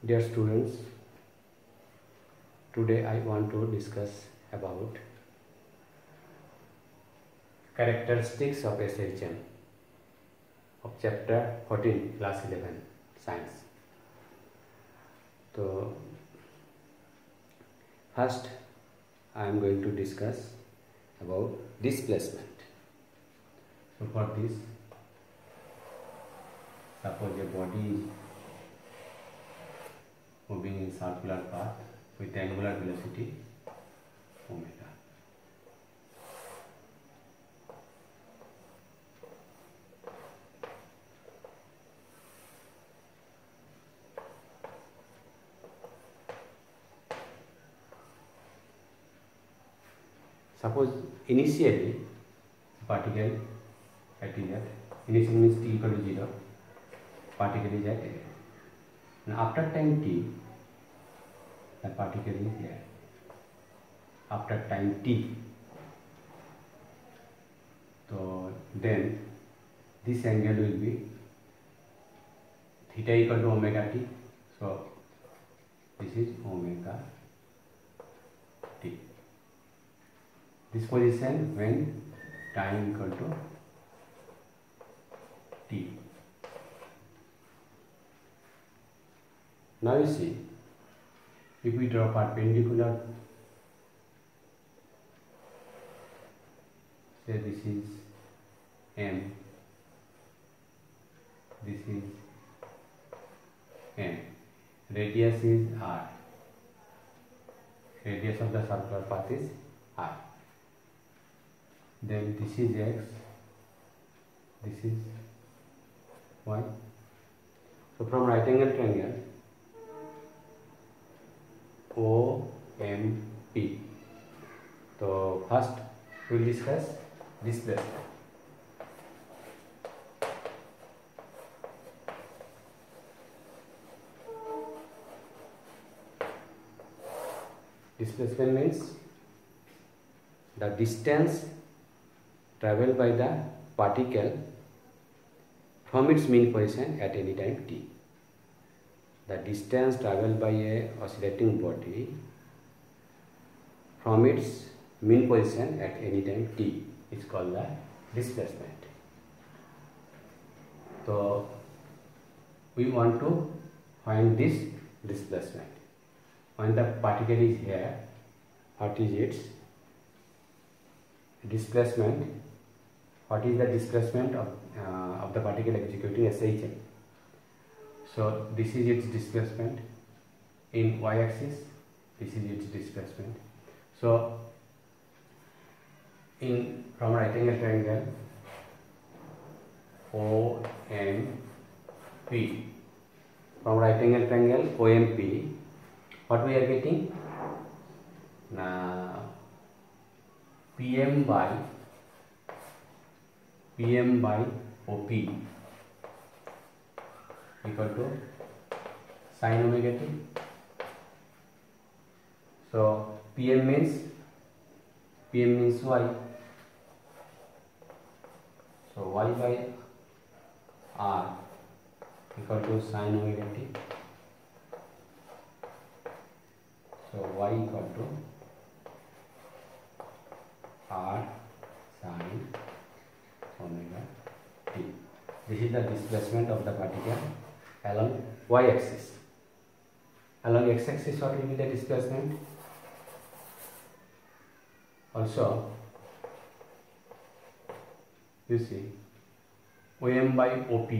Dear students, today I want to discuss about characteristics of SHM of chapter 14 class 11 science. So first I am going to discuss about displacement. So for this, suppose a body is moving in circular path with angular velocity omega. Suppose initially particle at initially means t equal to 0, particle is at A. And after time t, the particle is here. After time t, so then this angle will be theta equal to omega t. So this is omega t. This position when time equal to t. Now you see, if we draw perpendicular, say this is M, this is N, radius is R, radius of the circular path is R, then this is X, this is Y. So from right angle triangle OMP, so first we will discuss displacement. Displacement means the distance travelled by the particle from its mean position at any time t. The distance travelled by a oscillating body from its mean position at any time t is called the displacement. So we want to find this displacement. When the particle is here, what is its displacement? What is the displacement of the particle executing SHM? So this is its displacement in y-axis, this is its displacement. So from right angle triangle OMP, from right angle triangle OMP, what we are getting? Now PM by OP equal to sin omega t. So PM means y. So y by r equal to sin omega t. So y equal to r sin omega t. This is the displacement of the particle along y-axis. Along x-axis, what will be the displacement? Also, you see, OM by OP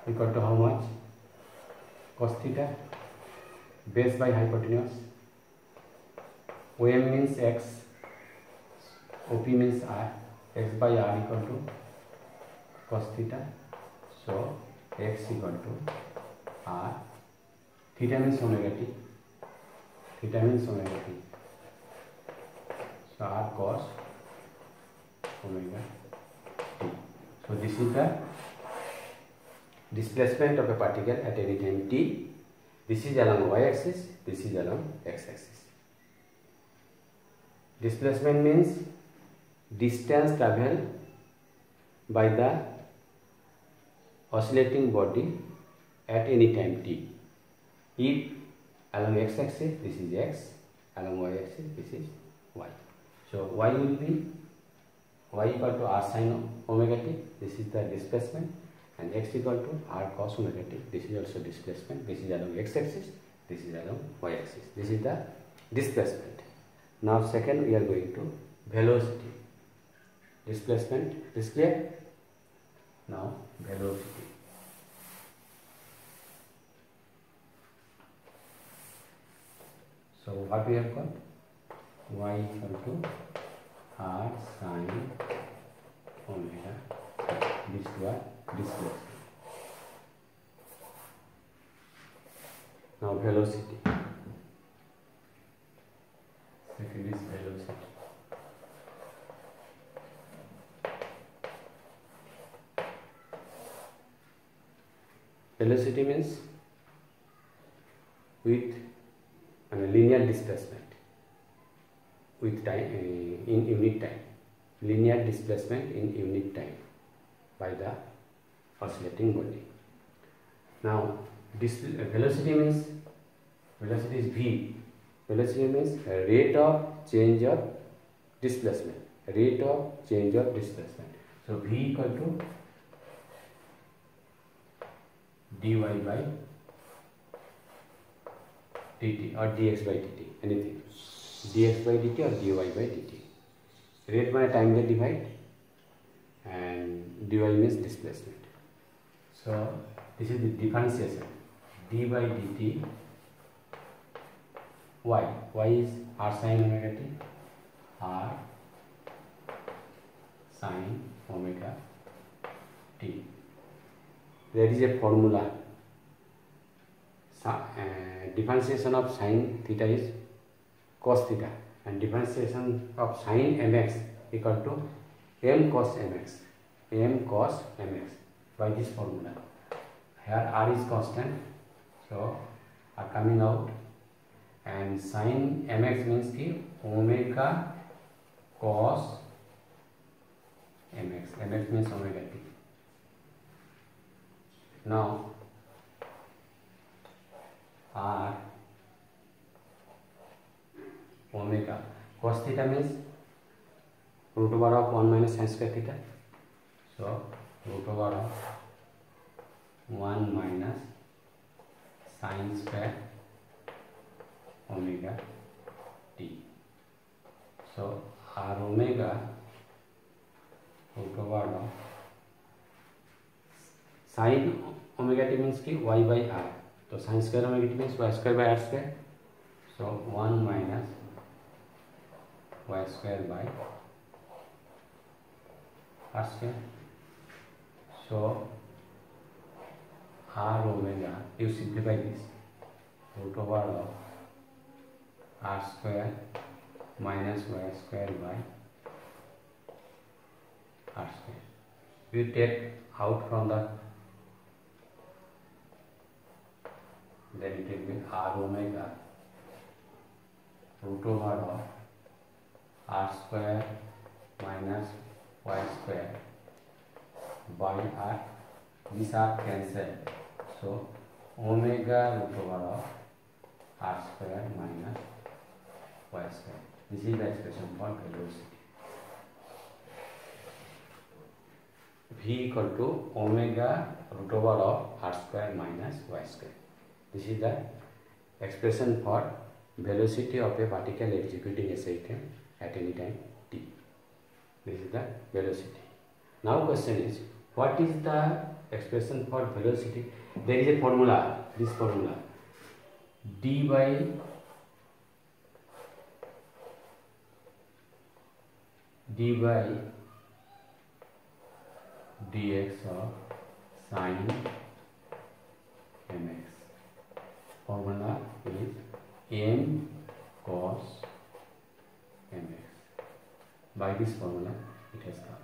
equal to how much? Cos theta, base by hypotenuse. OM means x, OP means r, x by r equal to cos theta. So x equal to r, theta means omega t, so r cos omega t. So this is the displacement of a particle at any time t. This is along y-axis, this is along x-axis. Displacement means distance travelled by the oscillating body at any time t. If along x-axis this is x, along y-axis this is y. So y will be y equal to r sin omega t, this is the displacement, and x equal to r cos omega t, this is also displacement. This is along x-axis, this is along y-axis. This is the displacement. Now second we are going to velocity. Displacement is clear. Now velocity. So what we have got? Y equal to r sin omega. This is what displacement. Now velocity. Second is velocity. Velocity means with linear displacement with time in unit time. Linear displacement in unit time by the oscillating body. Now velocity means, velocity is v. Velocity means rate of change of displacement. Rate of change of displacement. So v equal to dy by dt or dx by dt, anything. Dx by dt or dy by dt. Rate by time get divide and dy means displacement. So this is the differentiation. d by dt, y is r sin omega t, r sin omega t. There is a formula. Differentiation of sin theta is cos theta, and differentiation of sin mx equal to m cos mx. M cos mx by this formula. Here r is constant, so are coming out, and sin mx means ki omega cos mx. Mx means omega t. Now r omega cos theta means root over of 1 minus sin square theta. So root over of 1 minus sin square omega t. So r omega root over of sin omega t means ki y by r. So sin square omega t means y square by r square. So 1 minus y square by r square. So r omega, you simplify this, root over of r square minus y square by r square. You take out from the, then it will be r omega root over of r square minus y square by r. These are cancelled. So omega root over of r square minus y square. This is the expression for velocity. V equal to omega root over of r square minus y square. This is the expression for velocity of a particle executing a system at any time t. This is the velocity. Now question is, what is the expression for velocity? There is a formula, this formula, d by dx of sin mx. Formula is m cos mx. By this formula it has come.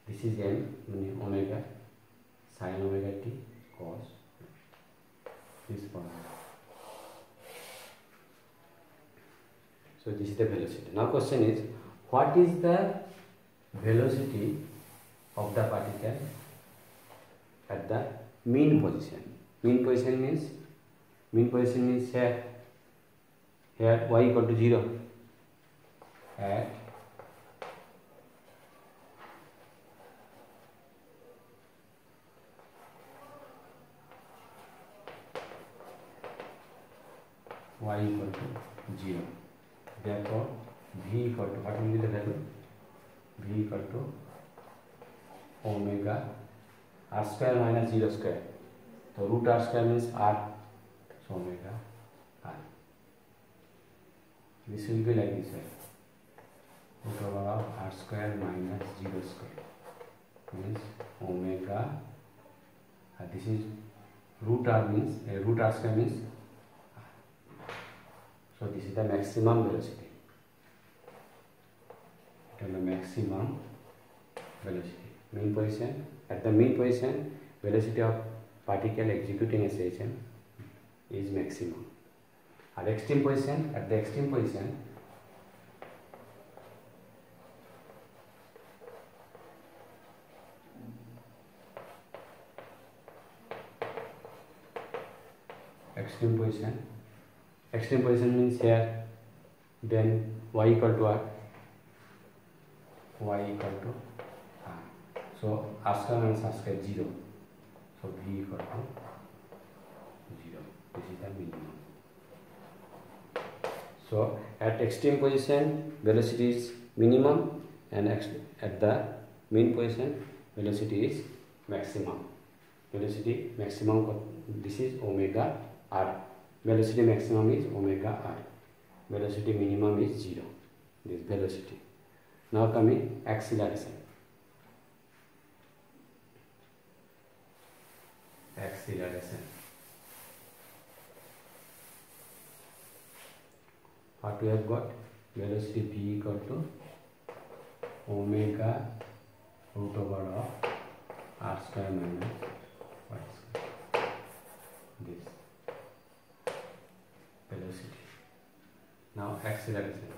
This is m omega sin omega t cos this formula. So this is the velocity. Now question is, what is the velocity of the particle at the mean position. Mean position means here y equal to 0 at y equal to 0. Therefore, v equal to, what will be the value? V equal to omega r square minus 0 square. So root r square means r, so omega r. This will be like this way. Root over of r square minus 0 square means omega. This is root r means root r square means r. So this is the maximum velocity. The maximum velocity. Mean position. At the mean position, velocity of particle executing a station is maximum. At extreme position, extreme position means here, then y equal to r. Y equal to r. So r square minus r square 0. So v equal to 0. This is the minimum. So at extreme position, velocity is minimum, and at the mean position, velocity is maximum. Velocity maximum, this is omega r. Velocity maximum is omega r. Velocity minimum is 0. This velocity. Now coming acceleration. What we have got? Velocity v equal to omega root over of r square minus y square. This velocity. Now acceleration.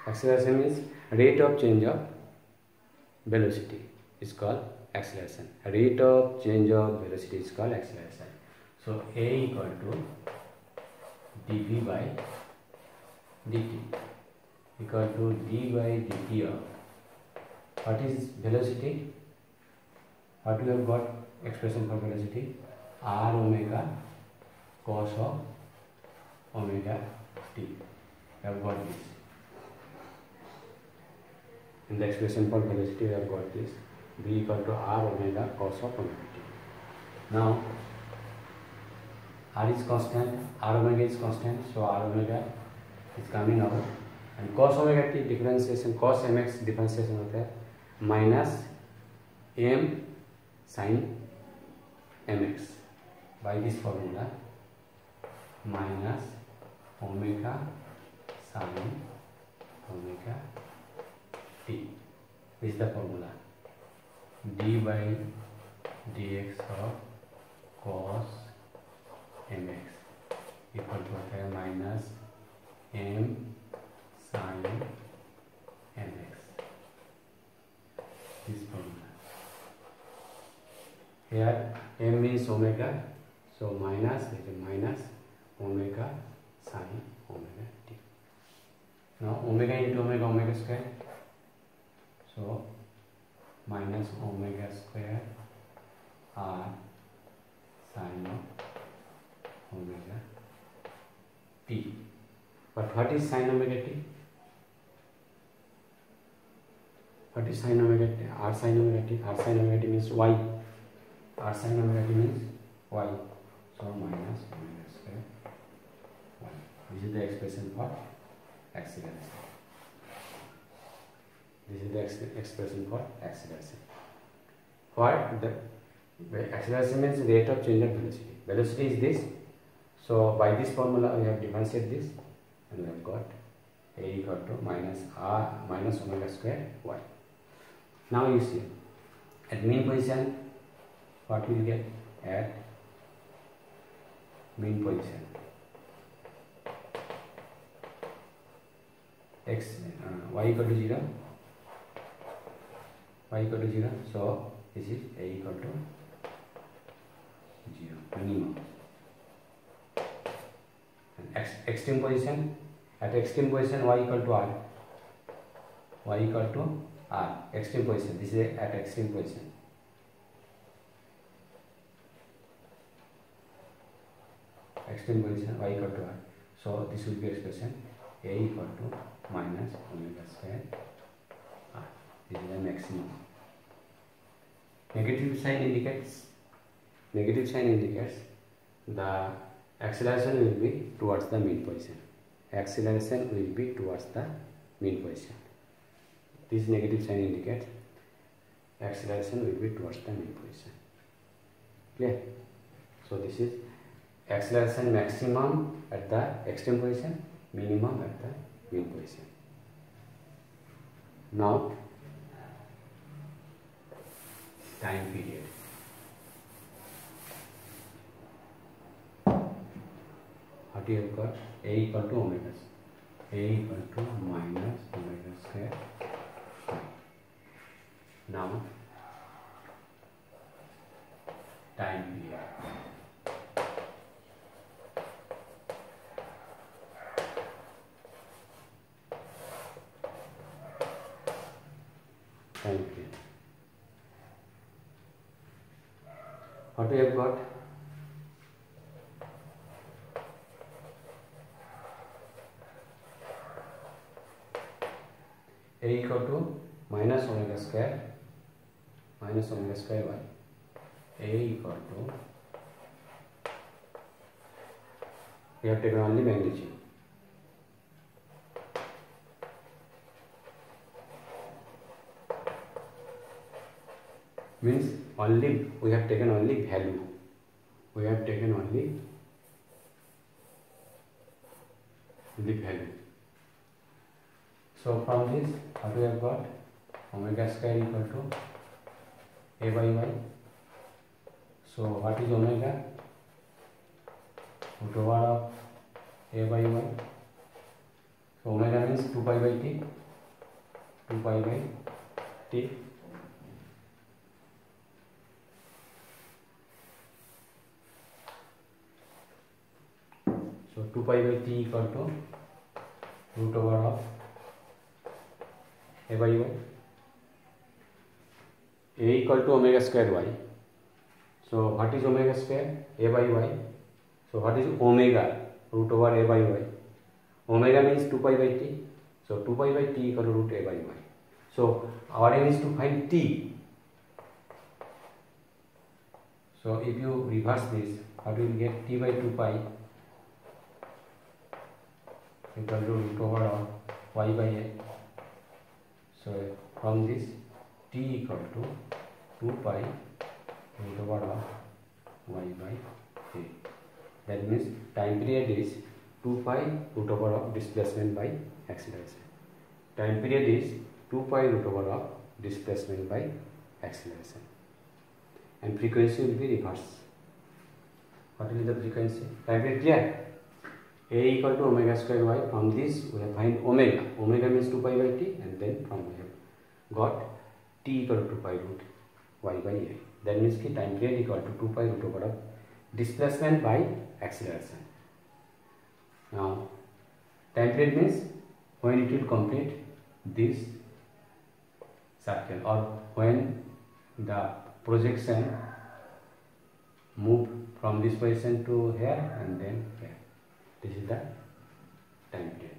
Acceleration means rate of change of velocity is called acceleration. Rate of change of velocity is called acceleration. So A equal to dv by dt equal to d by dt of what is velocity? What we have got expression for velocity? R omega cos of omega t. We have got this. In the expression for velocity, we have got this. V equal to r omega cos of omega t. Now, r is constant, r omega is constant, so r omega is coming out, and cos omega t differentiation, cos mx differentiation होता है minus m sin mx by this formula minus omega sin omega t. This is the formula. D by dx of cos mx equal to minus m sin mx. This formula. Here m is omega, so minus omega sin omega t. Now omega into omega, omega square. So minus omega square r sin of omega t. But what is sin omega t? What is sin omega t? R sin omega t. R sin omega t means y. R sin omega t means y. So minus omega square y. This is the expression for acceleration. This is the expression for acceleration. For the acceleration means rate of change of velocity. Velocity is this. So by this formula we have differentiated this, and we have got A equal to minus r minus omega square y. Now you see at mean position what we will get at mean position x y equal to 0, y equal to 0, so this is A equal to 0 minimum. And extreme position, at extreme position y equal to r, y equal to r, extreme position, this is at extreme position. Extreme position y equal to r, so this will be expression A equal to minus omega square r. This is the maximum. Negative sign indicates the acceleration will be towards the mean position. Acceleration will be towards the mean position. This negative sign indicates acceleration will be towards the mean position. Clear? So this is acceleration maximum at the extreme position, minimum at the mean position. Now time period. What you have got? A equal to omega. A equal to minus omega square. Now time period. Time period. What we have got? A equal to minus omega square y. A equal to, we have taken only magnitude. Means only we have taken only value. We have taken only the value. So from this, what we have got? Omega square equal to A by y. So what is omega? Root over of A by y. So omega means 2 pi by t. 2 pi by t. So 2 pi by t equal to root over of A by y. A equal to omega square y. So what is omega square? A by y. So what is omega? Root over A by y. Omega means 2 pi by t. So 2 pi by t equal to root A by y. So our aim is to find t. So if you reverse this, what will you get? T by 2 pi equal to root over of y by a. So from this, t equal to 2 pi root over of y by a. That means time period is 2 pi root over of displacement by acceleration. Time period is 2 pi root over of displacement by acceleration. And frequency will be reversed. What is the frequency? Time period clear? A equal to omega square y. From this we have find omega. Omega means 2 pi by t, and then from we have got t equal to 2 pi root y by a. That means ki time period equal to 2 pi root over of displacement by acceleration. Now time period means when it will complete this circle, or when the projection move from this position to here and then here. This is the time period.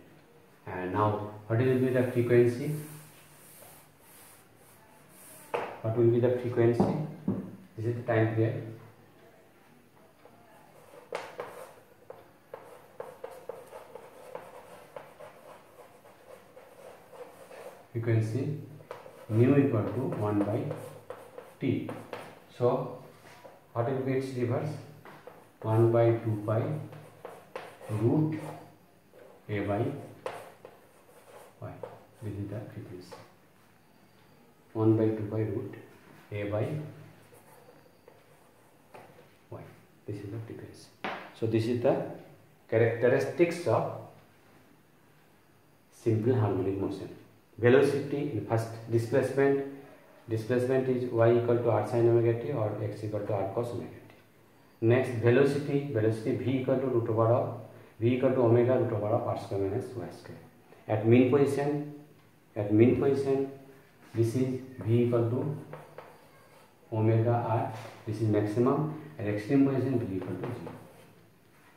And now what will be the frequency? What will be the frequency? This is the time period. Frequency mu equal to 1 by t. So what will be its reverse? 1 by 2 pi root A by y. This is the frequency. 1 by 2 by root a by y. This is the frequency. So this is the characteristics of simple harmonic motion. Velocity in first displacement is y equal to r sin omega t or x equal to r cos omega t. Next velocity v equal to root over of v equal to omega root over of r square minus y square. At mean position this is v equal to omega r, this is maximum. At extreme position v equal to 0.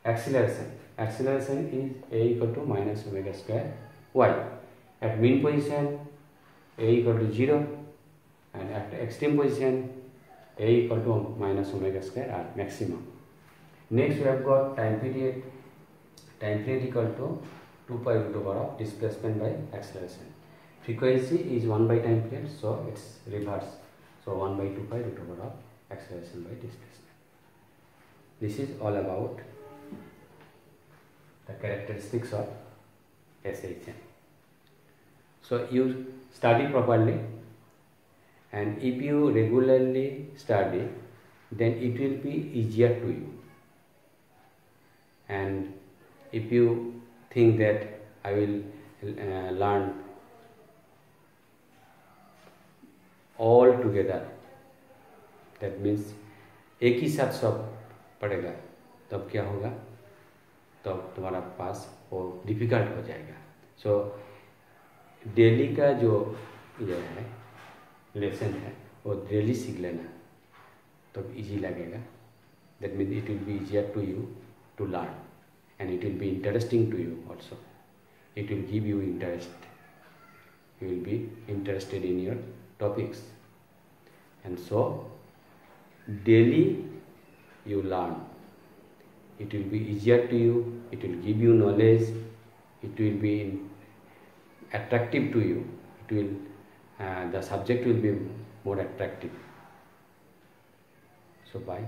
Acceleration is a equal to minus omega square y. At mean position a equal to 0 and at extreme position a equal to minus omega square r maximum. Next we have got time period equal to 2 pi root over of displacement by acceleration. Frequency is 1 by time period, so it's reverse. So 1 by 2 pi root over of acceleration by displacement. This is all about the characteristics of SHM. So you study properly, and if you regularly study, then it will be easier to you. And if you think that I will learn all together, that means एक ही साथ सब पढ़ेगा, तब क्या होगा, तब तुम्हारा पास वो डिफिकल्ट हो जाएगा. सो डेली का जो ये है लेसन है वो डेली सीख लेना, तब इजी लगेगा. That means it will be easier to you to learn and it will be interesting to you also. It will give you interest. You will be interested in your topics, and so daily you learn. It will be easier to you. It will give you knowledge. It will be attractive to you. It will the subject will be more attractive. So bye.